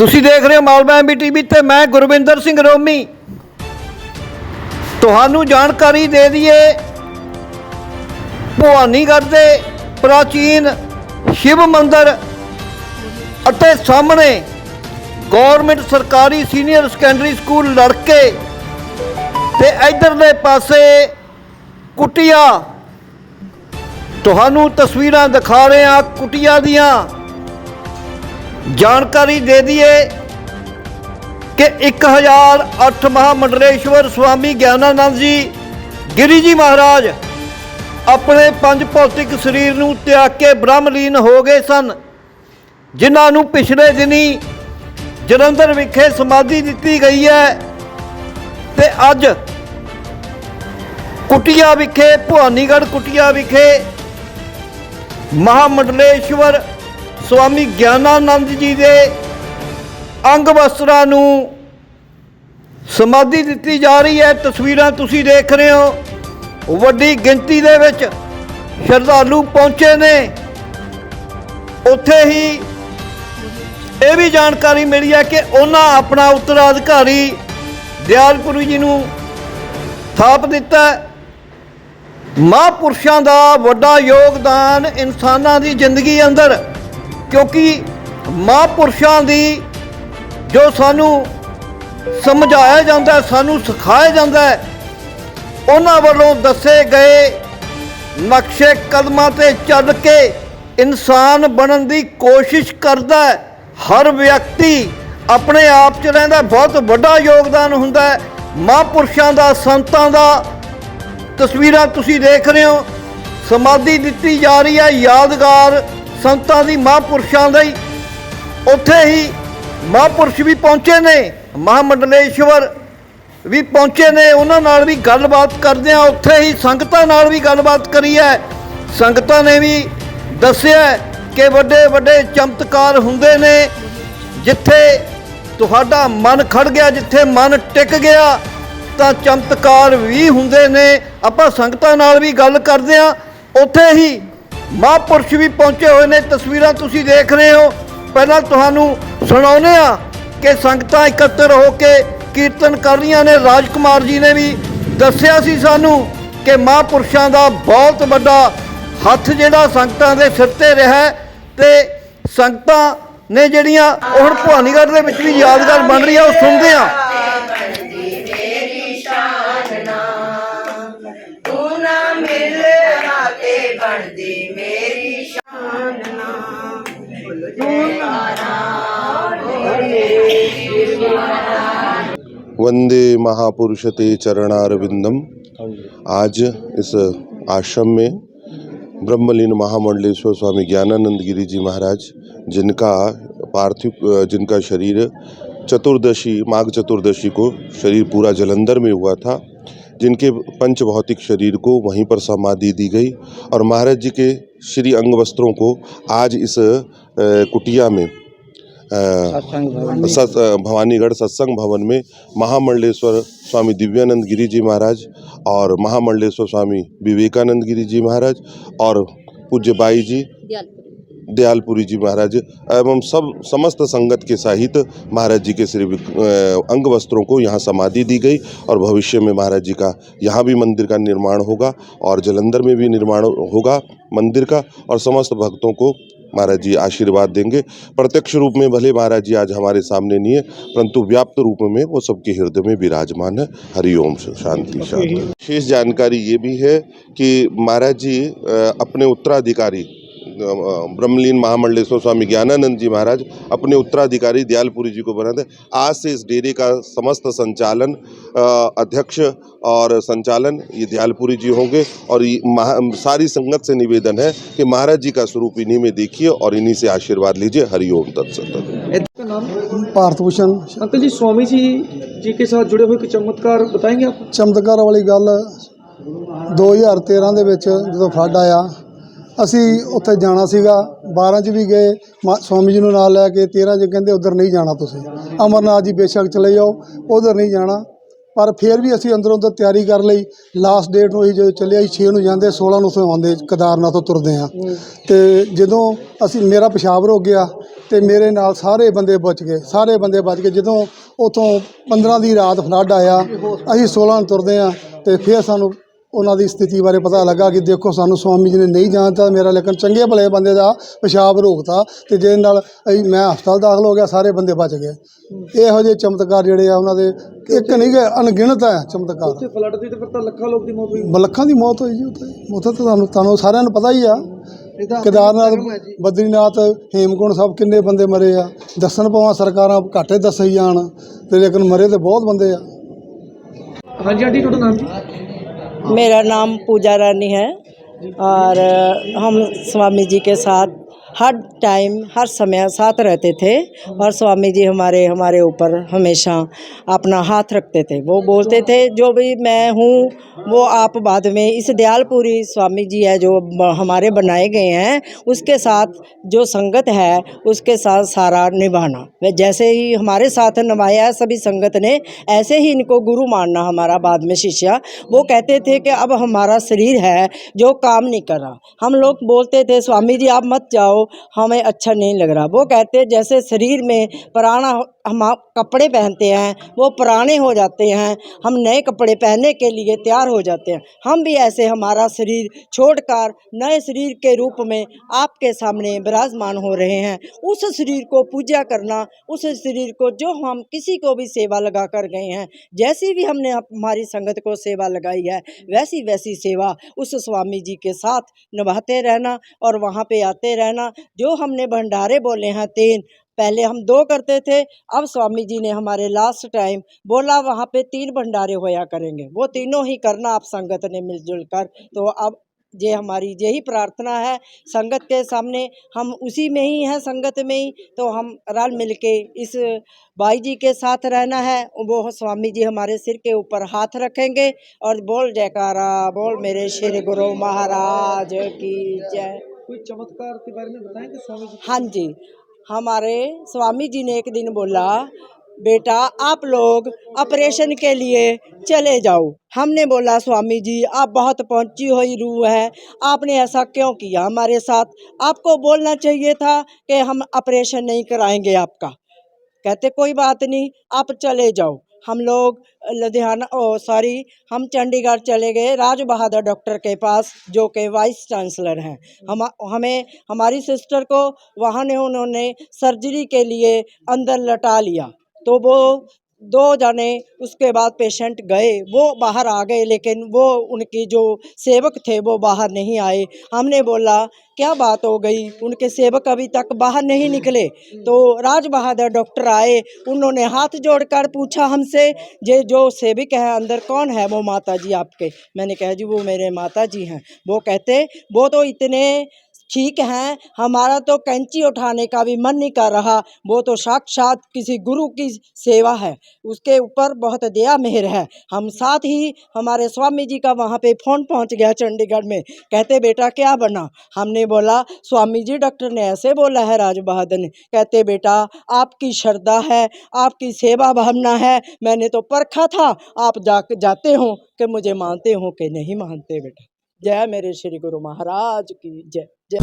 ਤੁਸੀਂ ਦੇਖ ਰਹੇ ਹੋ ਮਾਲਵਾ ਐਮਬੀ ਟੀਵੀ ਤੇ ਮੈਂ ਗੁਰਵਿੰਦਰ ਸਿੰਘ ਰੋਮੀ। ਤੁਹਾਨੂੰ ਜਾਣਕਾਰੀ ਦੇ ਦਈਏ, ਭਵਾਨੀਗੜ੍ਹ ਦੇ ਪ੍ਰਾਚੀਨ शिव मंदिर ਅਤੇ ਸਾਹਮਣੇ गौरमेंट सरकारी सीनियर सैकेंडरी स्कूल लड़के ते इधरले पासे कुटिया ਤੁਹਾਨੂੰ तस्वीरां दिखा रहे हैं। कुटिया दियां जानकारी दे दिए कि 1008 महामंडलेश्वर स्वामी ज्ञानानंद जी गिरी जी महाराज अपने पंज भौतिक शरीर नूं त्याग के ब्रह्मलीन हो गए सन, जिन्हां नूं पिछले दिनी जलंधर विखे समाधि दी गई है। ते अज कुटिया विखे भवानीगढ़ कुटिया विखे महामंडलेश्वर स्वामी ज्ञानानंद जी के अंग वस्त्रां नूं समाधि दी जा रही है। तस्वीरां तुसीं देख रहे हो, वड्डी गिनती दे विच श्रद्धालु पहुंचे ने। उत्थे ही ये भी जानकारी मिली है कि उन्हां अपना उत्तराधिकारी दयालपुरी जी नूं थाप दिता। महापुरुषों का वड्डा योगदान इंसानां दी जिंदगी अंदर, क्योंकि महापुरुषों की जो सानू समझाया जाता है, सानू सिखाया जाता है, उन्हां वालों दसे गए नक्शे कदमां ते चल के इंसान बनन की कोशिश करता है। हर व्यक्ति अपने आप च रहिंदा, बहुत वड्डा योगदान हुंदा है महापुरुषों का, संतां का। तस्वीरां तुसीं देख रहे हो, समाधि दी जा रही है यादगार संतां दी, महापुरुषों दी। उत्थे ही महापुरुष भी पहुंचे ने, महामंडलेश्वर भी पहुंचे ने, उन्हां नाल भी गलबात करदे आ। उत्थे ही संगतां नाल भी गलबात करी है। संगतां ने भी दस्सिया कि वड्डे वड्डे चमत्कार हुंदे ने, जिथे तुहाडा मन खड़ गया, जिथे मन टिक गया तो चमत्कार भी हुंदे ने। आपां संगतां नाल भी गल करदे आ। उत्थे ही महापुरुष भी पहुंचे हुए ने। तस्वीरां तुसीं देख रहे हो। पहलां तुहानूं सुणाउने आ कि संगतां इकत्तर होके कीर्तन कर रही ने। राजकुमार जी ने भी दस्सिया सी सानूं कि महापुरुषों का बहुत वड्डा हत्थ जिहड़ा संगतां दे सिर ते रहा है, ते संगतां ने जिहड़ियां हुण भवानीगढ़ दे विच भी यादगार बन रही है, वो सुणदे आ। वंदे महापुरुषते चरणारविंदम। आज इस आश्रम में ब्रह्मलीन महामंडलेश्वर स्वामी ज्ञानानंद गिरी जी महाराज, जिनका शरीर माघ चतुर्दशी को शरीर पूरा जलंधर में हुआ था, जिनके पंच भौतिक शरीर को वहीं पर समाधि दी गई। और महाराज जी के श्री अंग वस्त्रों को आज इस कुटिया में भवानीगढ़ सत्संग भवन में महामंडलेश्वर स्वामी दिव्यानंद गिरी जी महाराज और महामंडलेश्वर स्वामी विवेकानंद गिरी जी महाराज और पूज्य बाई जी दयालपुरी जी महाराज एवं समस्त संगत के सहित महाराज जी के श्री अंग वस्त्रों को यहाँ समाधि दी गई। और भविष्य में महाराज जी का यहाँ भी मंदिर का निर्माण होगा और जलंधर में भी निर्माण होगा मंदिर का। और समस्त भक्तों को महाराज जी आशीर्वाद देंगे। प्रत्यक्ष रूप में भले महाराज जी आज हमारे सामने नहीं है, परंतु व्याप्त रूप में वो सबके हृदय में विराजमान है। हरिओम शांति शांति। विशेष जानकारी ये भी है कि महाराज जी अपने उत्तराधिकारी ब्रह्मलीन महामंडलेश्वर स्वामी ज्ञानानंद जी महाराज अपने उत्तराधिकारी दयालपुरी जी को बनाते। आज से इस डेरे का समस्त संचालन, अध्यक्ष और संचालन ये दयालपुरी जी होंगे। और सारी संगत से निवेदन है कि महाराज जी का स्वरूप इन्हीं में देखिए और इन्हीं से आशीर्वाद लीजिए। हरिओम तत्सत। भारत भूषण अंकल जी, स्वामी जी के साथ जुड़े हुए चमत्कार बताएंगे आप? चमत्कार वाली गल 2013 ਦੇ ਵਿੱਚ ਜਦੋਂ ਫਲੱਡ ਆਇਆ, ਅਸੀਂ ਉੱਥੇ ਜਾਣਾ ਸੀਗਾ। 12 'ਚ ਵੀ ਗਏ, स्वामी जी ਨੂੰ ਨਾਲ ਲੈ ਕੇ। 13 'ਚ ਕਹਿੰਦੇ ਉਧਰ ਨਹੀਂ ਜਾਣਾ, ਤੁਸੀਂ ਅਮਰਨਾਥ ਜੀ ਬੇਸ਼ੱਕ ਚਲੇ ਜਾਓ, ਉਧਰ ਨਹੀਂ ਜਾਣਾ। पर फिर भी असी अंदरों अंदर तैयारी कर ली। लास्ट डेट में जो चले 6 ਨੂੰ ਜਾਂਦੇ 16 ਨੂੰ ਉੱਥੋਂ ਆਉਂਦੇ केदारनाथ ਤੋਂ तुरते हैं। तो जो असी मेरा पेशाब रुक गया, ਤੇ ਮੇਰੇ ਨਾਲ ਸਾਰੇ ਬੰਦੇ ਬਚ ਗਏ। ਜਦੋਂ ਉੱਥੋਂ 15 ਦੀ ਰਾਤ ਫਲੱਡ ਆਇਆ, ਅਸੀਂ 16 ਨੂੰ ਤੁਰਦੇ ਹਾਂ ਤੇ ਫਿਰ ਸਾਨੂੰ ਉਹਨਾਂ ਦੀ ਸਥਿਤੀ ਬਾਰੇ ਪਤਾ ਲੱਗਾ ਕਿ ਦੇਖੋ ਸਾਨੂੰ ਸਵਾਮੀ ਜੀ ਨੇ ਨਹੀਂ ਜਾਣਤਾ ਮੇਰਾ, ਲੇਕਿਨ ਚੰਗੇ ਭਲੇ ਬੰਦੇ ਦਾ ਪਿਸ਼ਾਬ ਰੋਕਤਾ ਤੇ ਜਿਹਦੇ ਨਾਲ ਮੈਂ ਹਸਪਤਾਲ ਦਾਖਲ ਹੋ ਗਿਆ, ਸਾਰੇ ਬੰਦੇ ਬਚ ਗਏ। ਇਹੋ ਜਿਹੇ ਚਮਤਕਾਰ ਜਿਹੜੇ ਆ ਉਹਨਾਂ ਦੇ ਇੱਕ ਨਹੀਂ ਗਏ, ਅਣਗਿਣਤ ਹੈ ਚਮਤਕਾਰ। ਉੱਥੇ ਫਲੱਡ ਦੀ ਤੇ ਫਿਰ ਤਾਂ ਲੱਖਾਂ ਲੋਕ ਦੀ ਮੌਤ ਹੋਈ। ਲੱਖਾਂ ਦੀ ਮੌਤ ਹੋਈ ਜੀ ਉੱਥੇ ਤਾਂ ਤੁਹਾਨੂੰ ਸਾਰਿਆਂ ਨੂੰ ਪਤਾ ਹੀ ਆ। ਕੇਦਾਰਨਾਥ, ਬਦਰੀਨਾਥ, ਹੇਮਕੁੰਡ ਸਾਹਿਬ ਕਿੰਨੇ ਬੰਦੇ ਮਰੇ ਆ। ਦੱਸਣ ਪਾਵਾਂ ਸਰਕਾਰਾਂ ਘੱਟ ਦੱਸੀ ਜਾਣ ਤੇ ਲੇਕਿਨ ਮਰੇ ਤੇ ਬਹੁਤ ਬੰਦੇ ਆ। ਹਾਂਜੀ ਆਂਟੀ, ਤੁਹਾਡਾ ਨਾਮ ਜੀ? मेरा नाम पूजा रानी है और हम स्वामी जी के साथ हर टाइम हर समय साथ रहते थे और स्वामी जी हमारे ऊपर हमेशा अपना हाथ रखते थे। वो बोलते थे जो भी मैं हूँ वो आप बाद में, इस दयालपुरी स्वामी जी है जो हमारे बनाए गए हैं, उसके साथ जो संगत है उसके साथ सारा निभाना। वे जैसे ही हमारे साथ निभाया सभी संगत ने, ऐसे ही इनको गुरु मानना हमारा बाद में शिष्य। वो कहते थे कि अब हमारा शरीर है जो काम नहीं कर रहा, हम लोग बोलते थे स्वामी जी आप मत जाओ, हमें अच्छा नहीं लग रहा। वो कहते जैसे शरीर में पुराना हम कपड़े पहनते हैं वो पुराने हो जाते हैं, हम नए कपड़े पहनने के लिए तैयार हो जाते हैं, हम भी ऐसे हमारा शरीर छोड़कर नए शरीर के रूप में आपके सामने विराजमान हो रहे हैं। उस शरीर को पूजा करना, उस शरीर को जो हम किसी को भी सेवा लगा कर गए हैं, जैसी भी हमने हमारी संगत को सेवा लगाई है वैसी वैसी सेवा उस स्वामी जी के साथ निभाते रहना और वहाँ पे आते रहना। जो हमने भंडारे बोले हैं 3, पहले हम 2 करते थे, अब स्वामी जी ने हमारे लास्ट टाइम बोला वहाँ पे 3 भंडारे होया करेंगे, वो तीनों ही करना आप संगत ने मिलजुल कर। तो अब ये हमारी यही प्रार्थना है संगत के सामने, हम उसी में ही हैं, संगत में ही, तो हम रल मिल के इस भाई जी के साथ रहना है। वो स्वामी जी हमारे सिर के ऊपर हाथ रखेंगे और बोल जयकारा बोल मेरे श्री गुरु महाराज की जय। कोई चमत्कार के बारे में बताएंगे स्वामी जी? हाँ जी, हमारे स्वामी जी ने एक दिन बोला बेटा आप लोग ऑपरेशन के लिए चले जाओ। हमने बोला स्वामी जी आप बहुत पहुंची हुई रूह है, आपने ऐसा क्यों किया हमारे साथ, आपको बोलना चाहिए था कि हम ऑपरेशन नहीं कराएंगे आपका। कहते कोई बात नहीं आप चले जाओ। हम लोग लुधियाना हम चंडीगढ़ चले गए राज बहादुर डॉक्टर के पास जो कि वाइस चांसलर हैं। हमें हमारी सिस्टर को वहाँ ने उन्होंने सर्जरी के लिए अंदर लटा लिया, तो वो 2 जने उसके बाद पेशेंट गए, वो बाहर आ गए, लेकिन वो उनकी जो सेवक थे वो बाहर नहीं आए। हमने बोला क्या बात हो गई, उनके सेवक अभी तक बाहर नहीं निकले। तो राज बहादुर डॉक्टर आए, उन्होंने हाथ जोड़कर पूछा हमसे ये जो सेविक है अंदर कौन है, वो माता जी आपके। मैंने कहा जी वो मेरे माता जी हैं। वो कहते वो तो इतने ठीक हैं, हमारा तो कैंची उठाने का भी मन नहीं कर रहा, वो तो साक्षात किसी गुरु की सेवा है, उसके ऊपर बहुत दया मेहर है। हम साथ ही हमारे स्वामी जी का वहाँ पे फ़ोन पहुँच गया चंडीगढ़ में, कहते बेटा क्या बना। हमने बोला स्वामी जी डॉक्टर ने ऐसे बोला है राज बहादुर ने। कहते बेटा आपकी श्रद्धा है, आपकी सेवा भावना है, मैंने तो परखा था, आप जाते हो कि मुझे मानते हो कि नहीं मानते बेटा। जय मेरे श्री गुरु महाराज की जय जय।